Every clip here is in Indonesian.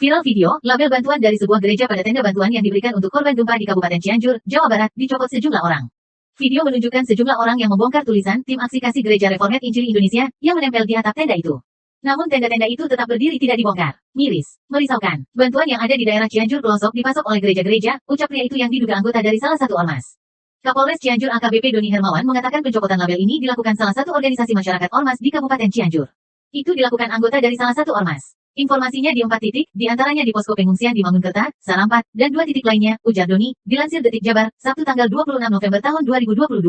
Viral video, label bantuan dari sebuah gereja pada tenda bantuan yang diberikan untuk korban gempa di Kabupaten Cianjur, Jawa Barat, dicopot sejumlah orang. Video menunjukkan sejumlah orang yang membongkar tulisan Tim Aksi Kasih Gereja Reformed Injili Indonesia yang menempel di atap tenda itu. Namun tenda-tenda itu tetap berdiri tidak dibongkar. Miris, merisaukan. Bantuan yang ada di daerah Cianjur pelosok dipasok oleh gereja-gereja, ucap pria itu yang diduga anggota dari salah satu ormas. Kapolres Cianjur AKBP Doni Hermawan mengatakan pencopotan label ini dilakukan salah satu organisasi masyarakat ormas di Kabupaten Cianjur. Itu dilakukan anggota dari salah satu ormas. Informasinya di 4 titik, diantaranya di posko pengungsian di Mangunkerta, Sarampat, dan 2 titik lainnya, ujar Doni, dilansir Detik Jabar, Sabtu tanggal 26 November tahun 2022.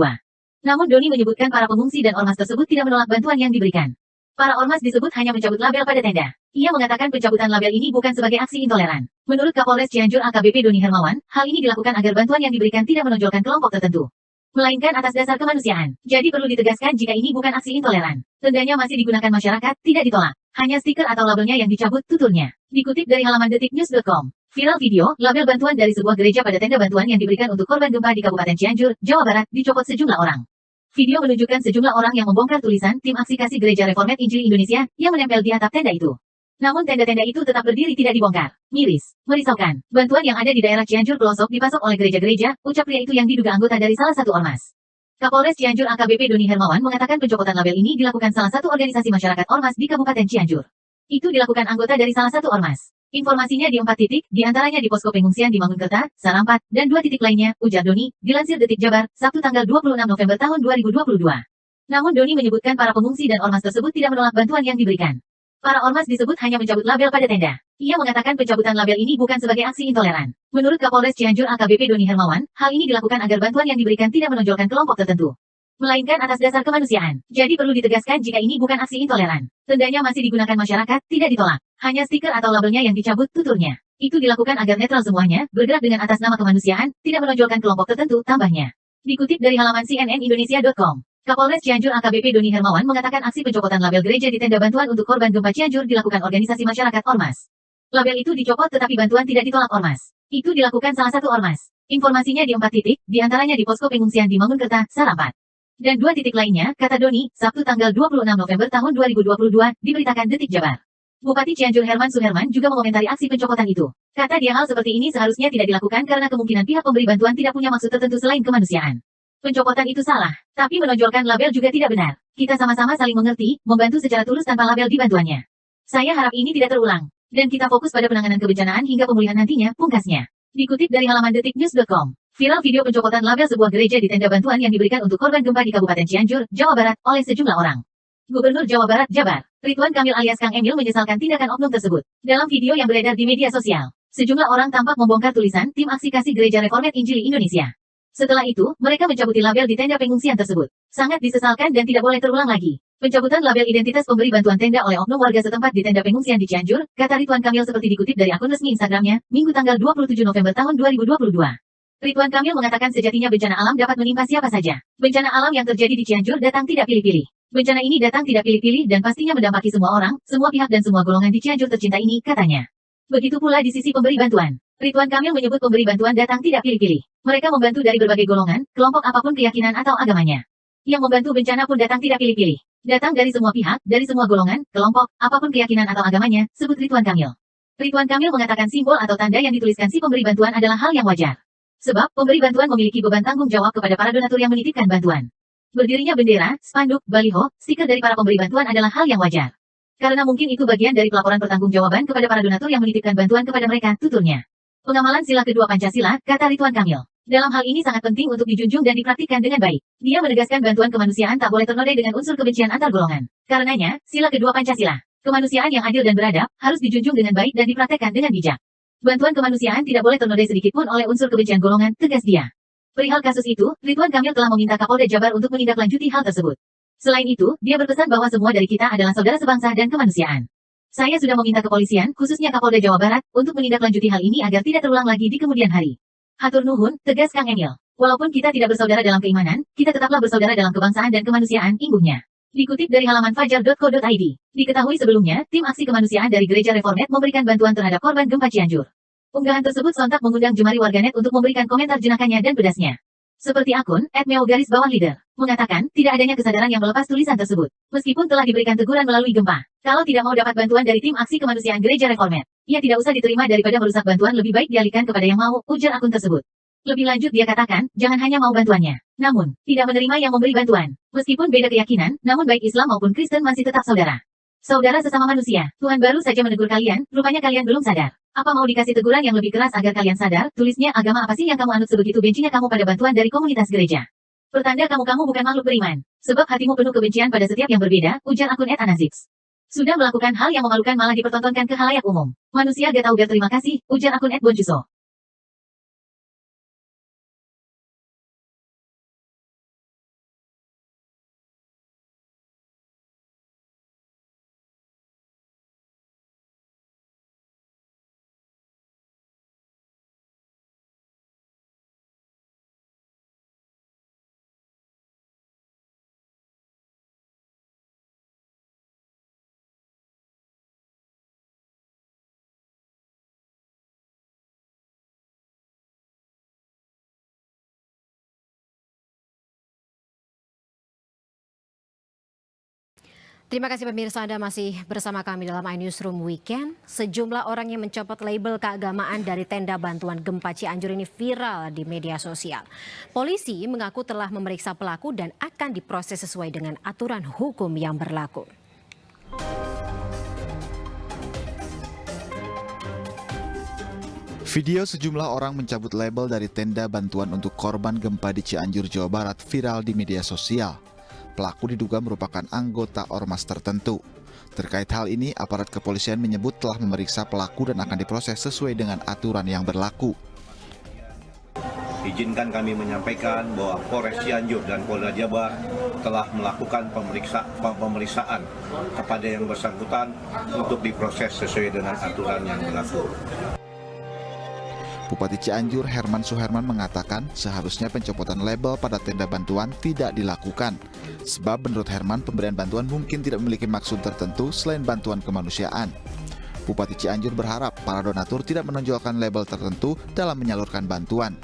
Namun Doni menyebutkan para pengungsi dan ormas tersebut tidak menolak bantuan yang diberikan. Para ormas disebut hanya mencabut label pada tenda. Ia mengatakan pencabutan label ini bukan sebagai aksi intoleran. Menurut Kapolres Cianjur AKBP Doni Hermawan, hal ini dilakukan agar bantuan yang diberikan tidak menonjolkan kelompok tertentu, melainkan atas dasar kemanusiaan. Jadi perlu ditegaskan jika ini bukan aksi intoleran. Tendanya masih digunakan masyarakat, tidak ditolak. Hanya stiker atau labelnya yang dicabut, tuturnya. Dikutip dari halaman detiknews.com. Viral video, label bantuan dari sebuah gereja pada tenda bantuan yang diberikan untuk korban gempa di Kabupaten Cianjur, Jawa Barat, dicopot sejumlah orang. Video menunjukkan sejumlah orang yang membongkar tulisan Tim Aksi Kasih Gereja Reformed Injili Indonesia yang menempel di atap tenda itu. Namun tenda-tenda itu tetap berdiri tidak dibongkar. Miris, merisaukan. Bantuan yang ada di daerah Cianjur pelosok dipasok oleh gereja-gereja, ucap pria itu yang diduga anggota dari salah satu ormas. Kapolres Cianjur AKBP Doni Hermawan mengatakan pencopotan label ini dilakukan salah satu organisasi masyarakat ormas di Kabupaten Cianjur. Itu dilakukan anggota dari salah satu ormas. Informasinya di 4 titik, diantaranya di posko pengungsian di Mangunkerta, Sarampat, dan 2 titik lainnya, ujar Doni, dilansir Detik Jabar, Sabtu tanggal 26 November tahun 2022. Namun Doni menyebutkan para pengungsi dan ormas tersebut tidak menolak bantuan yang diberikan. Para ormas disebut hanya mencabut label pada tenda. Ia mengatakan pencabutan label ini bukan sebagai aksi intoleran. Menurut Kapolres Cianjur AKBP Doni Hermawan, hal ini dilakukan agar bantuan yang diberikan tidak menonjolkan kelompok tertentu, melainkan atas dasar kemanusiaan. Jadi perlu ditegaskan jika ini bukan aksi intoleran. Tendanya masih digunakan masyarakat, tidak ditolak. Hanya stiker atau labelnya yang dicabut, tuturnya. Itu dilakukan agar netral semuanya, bergerak dengan atas nama kemanusiaan, tidak menonjolkan kelompok tertentu, tambahnya. Dikutip dari halaman cnnindonesia.com. Kapolres Cianjur AKBP Doni Hermawan mengatakan aksi pencopotan label gereja di tenda bantuan untuk korban gempa Cianjur dilakukan organisasi masyarakat ormas. Label itu dicopot tetapi bantuan tidak ditolak ormas. Itu dilakukan salah satu ormas. Informasinya di 4 titik, diantaranya di posko pengungsian di Mangunkerta, Sarampat, dan 2 titik lainnya, kata Doni, Sabtu tanggal 26 November tahun 2022, diberitakan Detik Jabar. Bupati Cianjur Herman Suherman juga mengomentari aksi pencopotan itu. Kata dia hal seperti ini seharusnya tidak dilakukan karena kemungkinan pihak pemberi bantuan tidak punya maksud tertentu selain kemanusiaan. Pencopotan itu salah, tapi menonjolkan label juga tidak benar. Kita sama-sama saling mengerti, membantu secara tulus tanpa label di bantuannya. Saya harap ini tidak terulang. Dan kita fokus pada penanganan kebencanaan hingga pemulihan nantinya, pungkasnya. Dikutip dari halaman detiknews.com. Viral video pencopotan label sebuah gereja di tenda bantuan yang diberikan untuk korban gempa di Kabupaten Cianjur, Jawa Barat, oleh sejumlah orang. Gubernur Jawa Barat, Jabar, Ridwan Kamil alias Kang Emil menyesalkan tindakan oknum tersebut. Dalam video yang beredar di media sosial, sejumlah orang tampak membongkar tulisan Tim Aksi Kasih Gereja Reformed Injili Indonesia. Setelah itu, mereka mencabuti label di tenda pengungsian tersebut. Sangat disesalkan dan tidak boleh terulang lagi. Pencabutan label identitas pemberi bantuan tenda oleh oknum warga setempat di tenda pengungsian di Cianjur, kata Ridwan Kamil seperti dikutip dari akun resmi Instagramnya, Minggu tanggal 27 November tahun 2022. Ridwan Kamil mengatakan sejatinya bencana alam dapat menimpa siapa saja. Bencana alam yang terjadi di Cianjur datang tidak pilih-pilih. Bencana ini datang tidak pilih-pilih dan pastinya mendampaki semua orang, semua pihak dan semua golongan di Cianjur tercinta ini, katanya. Begitu pula di sisi pemberi bantuan. Ridwan Kamil menyebut pemberi bantuan datang tidak pilih-pilih. Mereka membantu dari berbagai golongan, kelompok apapun keyakinan atau agamanya. Yang membantu bencana pun datang tidak pilih-pilih. Datang dari semua pihak, dari semua golongan, kelompok, apapun keyakinan atau agamanya, sebut Ridwan Kamil. Ridwan Kamil mengatakan simbol atau tanda yang dituliskan si pemberi bantuan adalah hal yang wajar. Sebab, pemberi bantuan memiliki beban tanggung jawab kepada para donatur yang menitipkan bantuan. Berdirinya bendera, spanduk, baliho, stiker dari para pemberi bantuan adalah hal yang wajar. Karena mungkin itu bagian dari pelaporan pertanggungjawaban kepada para donatur yang menitipkan bantuan kepada mereka, tuturnya. Pengamalan sila kedua Pancasila, kata Ridwan Kamil. Dalam hal ini sangat penting untuk dijunjung dan dipraktikkan dengan baik. Dia menegaskan bantuan kemanusiaan tak boleh ternodai dengan unsur kebencian antar golongan. Karenanya, sila kedua Pancasila, kemanusiaan yang adil dan beradab, harus dijunjung dengan baik dan dipraktekkan dengan bijak. Bantuan kemanusiaan tidak boleh ternodai sedikitpun oleh unsur kebencian golongan, tegas dia. Perihal kasus itu, Ridwan Kamil telah meminta Kapolda Jabar untuk menindaklanjuti hal tersebut. Selain itu, dia berpesan bahwa semua dari kita adalah saudara sebangsa dan kemanusiaan. Saya sudah meminta kepolisian, khususnya Kapolda Jawa Barat, untuk menindaklanjuti hal ini agar tidak terulang lagi di kemudian hari. Hatur nuhun, tegas Kang Emil. Walaupun kita tidak bersaudara dalam keimanan, kita tetaplah bersaudara dalam kebangsaan dan kemanusiaan, imbuhnya. Dikutip dari halaman fajar.co.id. Diketahui sebelumnya, tim aksi kemanusiaan dari Gereja Reformed memberikan bantuan terhadap korban gempa Cianjur. Unggahan tersebut sontak mengundang jemari warganet untuk memberikan komentar jenakannya dan pedasnya. Seperti akun @meo_leader mengatakan, tidak adanya kesadaran yang melepas tulisan tersebut. Meskipun telah diberikan teguran melalui gempa. Kalau tidak mau dapat bantuan dari tim aksi kemanusiaan Gereja Reformed, ia tidak usah diterima daripada merusak bantuan, lebih baik dialihkan kepada yang mau, ujar akun tersebut. Lebih lanjut dia katakan, jangan hanya mau bantuannya, namun, tidak menerima yang memberi bantuan. Meskipun beda keyakinan, namun baik Islam maupun Kristen masih tetap saudara. Saudara sesama manusia, Tuhan baru saja menegur kalian, rupanya kalian belum sadar. Apa mau dikasih teguran yang lebih keras agar kalian sadar? Tulisnya, agama apa sih yang kamu anut sebegitu bencinya kamu pada bantuan dari komunitas gereja? Pertanda kamu bukan makhluk beriman. Sebab hatimu penuh kebencian pada setiap yang berbeda, ujar akun @anazips. Sudah melakukan hal yang memalukan malah dipertontonkan ke khalayak umum. Manusia gak tahu berterima kasih, ujar akun @bonjuso. Terima kasih pemirsa, Anda masih bersama kami dalam iNewsroom Weekend. Sejumlah orang yang mencopot label keagamaan dari tenda bantuan gempa Cianjur ini viral di media sosial. Polisi mengaku telah memeriksa pelaku dan akan diproses sesuai dengan aturan hukum yang berlaku. Video sejumlah orang mencabut label dari tenda bantuan untuk korban gempa di Cianjur, Jawa Barat viral di media sosial. Pelaku diduga merupakan anggota ormas tertentu. Terkait hal ini, aparat kepolisian menyebut telah memeriksa pelaku dan akan diproses sesuai dengan aturan yang berlaku. Izinkan kami menyampaikan bahwa Polres Cianjur dan Polda Jabar telah melakukan pemeriksaan kepada yang bersangkutan untuk diproses sesuai dengan aturan yang berlaku. Bupati Cianjur Herman Suherman mengatakan seharusnya pencopotan label pada tenda bantuan tidak dilakukan. Sebab menurut Herman pemberian bantuan mungkin tidak memiliki maksud tertentu selain bantuan kemanusiaan. Bupati Cianjur berharap para donatur tidak menonjolkan label tertentu dalam menyalurkan bantuan.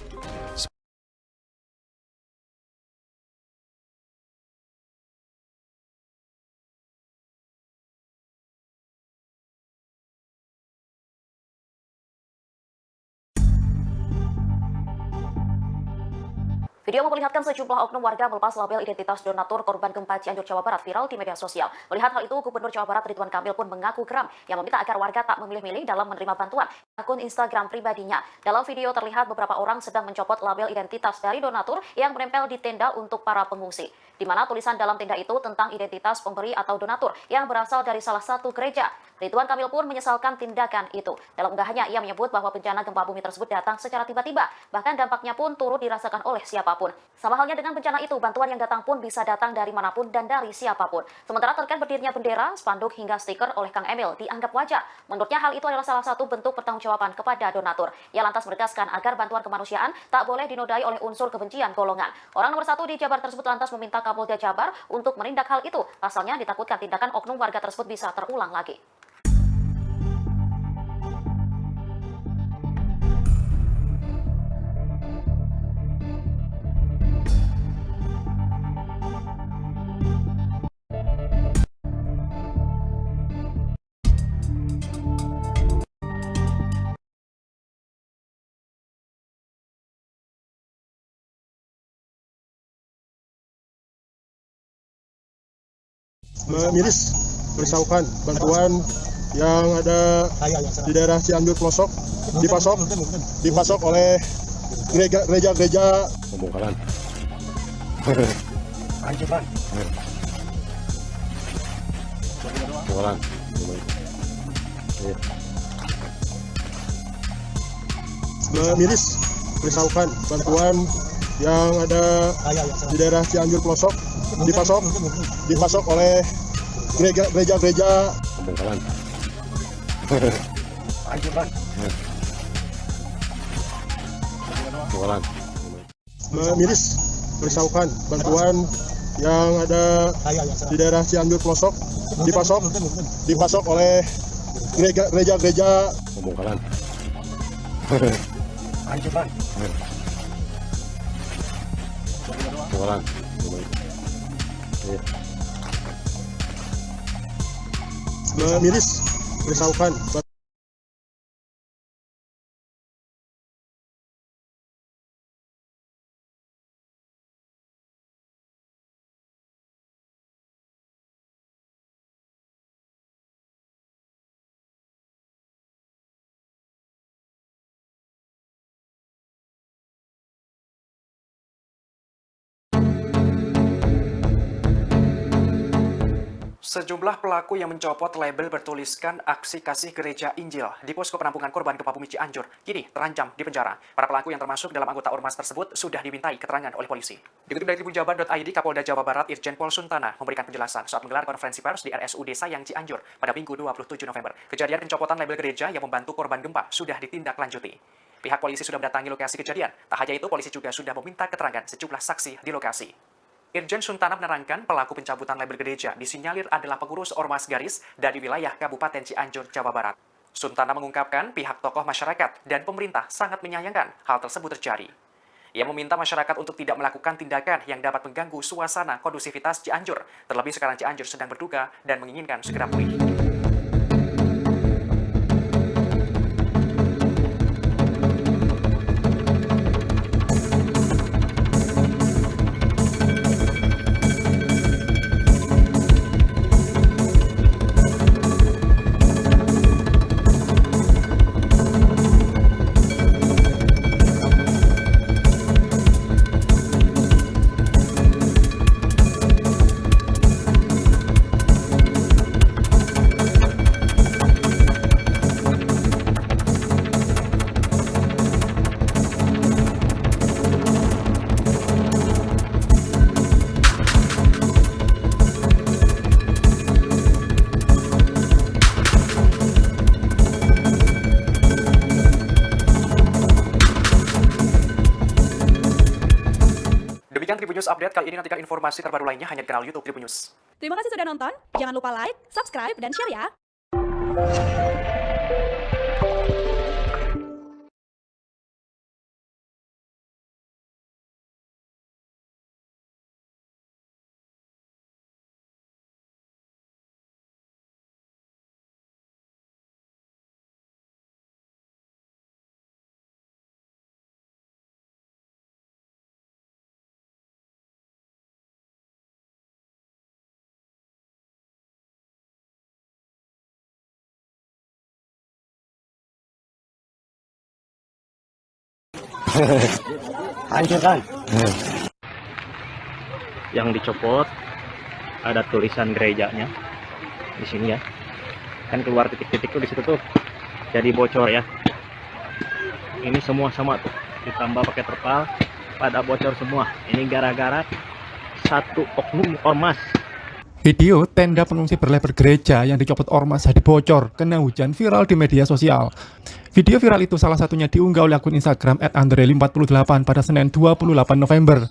Video memperlihatkan sejumlah oknum warga melepas label identitas donatur korban gempa Cianjur, Jawa Barat viral di media sosial. Melihat hal itu, Gubernur Jawa Barat Ridwan Kamil pun mengaku geram yang meminta agar warga tak memilih-milih dalam menerima bantuan. Akun Instagram pribadinya. Dalam video terlihat beberapa orang sedang mencopot label identitas dari donatur yang menempel di tenda untuk para pengungsi. Di mana tulisan dalam tenda itu tentang identitas pemberi atau donatur yang berasal dari salah satu gereja. Ridwan Kamil pun menyesalkan tindakan itu. Dalam unggahannya, ia menyebut bahwa bencana gempa bumi tersebut datang secara tiba-tiba. Bahkan dampaknya pun turut dirasakan oleh siapapun. Sama halnya dengan bencana itu, bantuan yang datang pun bisa datang dari manapun dan dari siapapun. Sementara terkait berdirinya bendera, spanduk hingga stiker oleh Kang Emil dianggap wajar. Menurutnya hal itu adalah salah satu bentuk pertanggungjawaban kepada donatur. Ia lantas menegaskan agar bantuan kemanusiaan tak boleh dinodai oleh unsur kebencian golongan. Orang nomor 1 di Jabar tersebut lantas meminta Kapolda Jabar untuk menindak hal itu. Pasalnya ditakutkan tindakan oknum warga tersebut bisa terulang lagi. Miris merisaukan bantuan yang ada di daerah Cianjur pelosok dipasok oleh gereja pembongkaran. Pembongkaran. Miris merisaukan bantuan yang ada di daerah Cianjur pelosok dipasok oleh gereja Pembongkaran. Pembongkaran. Miris merisaukan bantuan yang ada di daerah Cianjur pelosok dipasok oleh gereja Pembongkaran. Orang. Miris merisaukan. Sejumlah pelaku yang mencopot label bertuliskan aksi kasih gereja Injil di posko penampungan korban gempa bumi Cianjur kini terancam di penjara. Para pelaku yang termasuk dalam anggota ormas tersebut sudah dimintai keterangan oleh polisi. Dikutip dari Tribunjabar.id, Kapolda Jawa Barat Irjen Pol Suntana memberikan penjelasan saat menggelar konferensi pers di RSUD Sayang Cianjur pada Minggu 27 November. Kejadian pencopotan label gereja yang membantu korban gempa sudah ditindaklanjuti. Pihak polisi sudah mendatangi lokasi kejadian. Tak hanya itu, polisi juga sudah meminta keterangan sejumlah saksi di lokasi. Irjen Suntana menerangkan pelaku pencabutan label gereja disinyalir adalah pengurus Ormas Garis dari wilayah Kabupaten Cianjur, Jawa Barat. Suntana mengungkapkan pihak tokoh masyarakat dan pemerintah sangat menyayangkan hal tersebut terjadi. Ia meminta masyarakat untuk tidak melakukan tindakan yang dapat mengganggu suasana kondusivitas Cianjur. Terlebih sekarang Cianjur sedang berduka dan menginginkan segera pulih. Demikian Tribun News Update kali ini, nantikan informasi terbaru lainnya hanya di kanal YouTube Tribun News. Terima kasih sudah nonton, jangan lupa like, subscribe, dan share ya! Hancurkan. Yang dicopot ada tulisan gerejanya di sini ya. Kan keluar titik-titik tuh di situ tuh. Jadi bocor ya. Ini semua sama tuh. Ditambah pakai terpal pada bocor semua. Ini gara-gara satu oknum ormas. Video tenda pengungsi berlabel gereja yang dicopot ormas jadi bocor kena hujan viral di media sosial. Video viral itu salah satunya diunggah oleh akun Instagram @andreli48 pada Senin 28 November.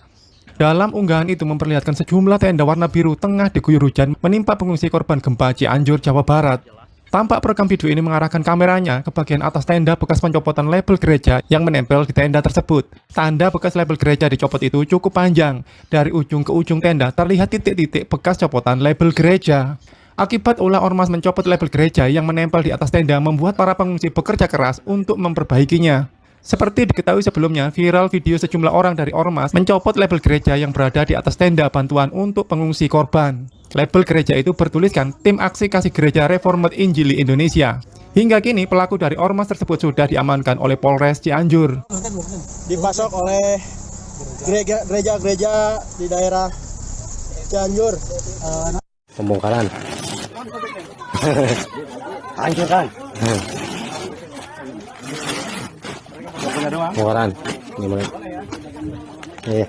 Dalam unggahan itu memperlihatkan sejumlah tenda warna biru tengah diguyur hujan menimpa pengungsi korban gempa Cianjur, Jawa Barat. Tampak perekam video ini mengarahkan kameranya ke bagian atas tenda bekas pencopotan label gereja yang menempel di tenda tersebut. Tanda bekas label gereja dicopot itu cukup panjang. Dari ujung ke ujung tenda terlihat titik-titik bekas copotan label gereja. Akibat ulah ormas mencopot label gereja yang menempel di atas tenda membuat para pengungsi bekerja keras untuk memperbaikinya. Seperti diketahui sebelumnya, viral video sejumlah orang dari ormas mencopot label gereja yang berada di atas tenda bantuan untuk pengungsi korban. Label gereja itu bertuliskan Tim Aksi Kasih Gereja Reformed Injili Indonesia. Hingga kini pelaku dari ormas tersebut sudah diamankan oleh Polres Cianjur. Dipasok oleh gereja-gereja di daerah Cianjur. Pembongkaran. Hancurkan. Pembongkaran. Gimana? Iya.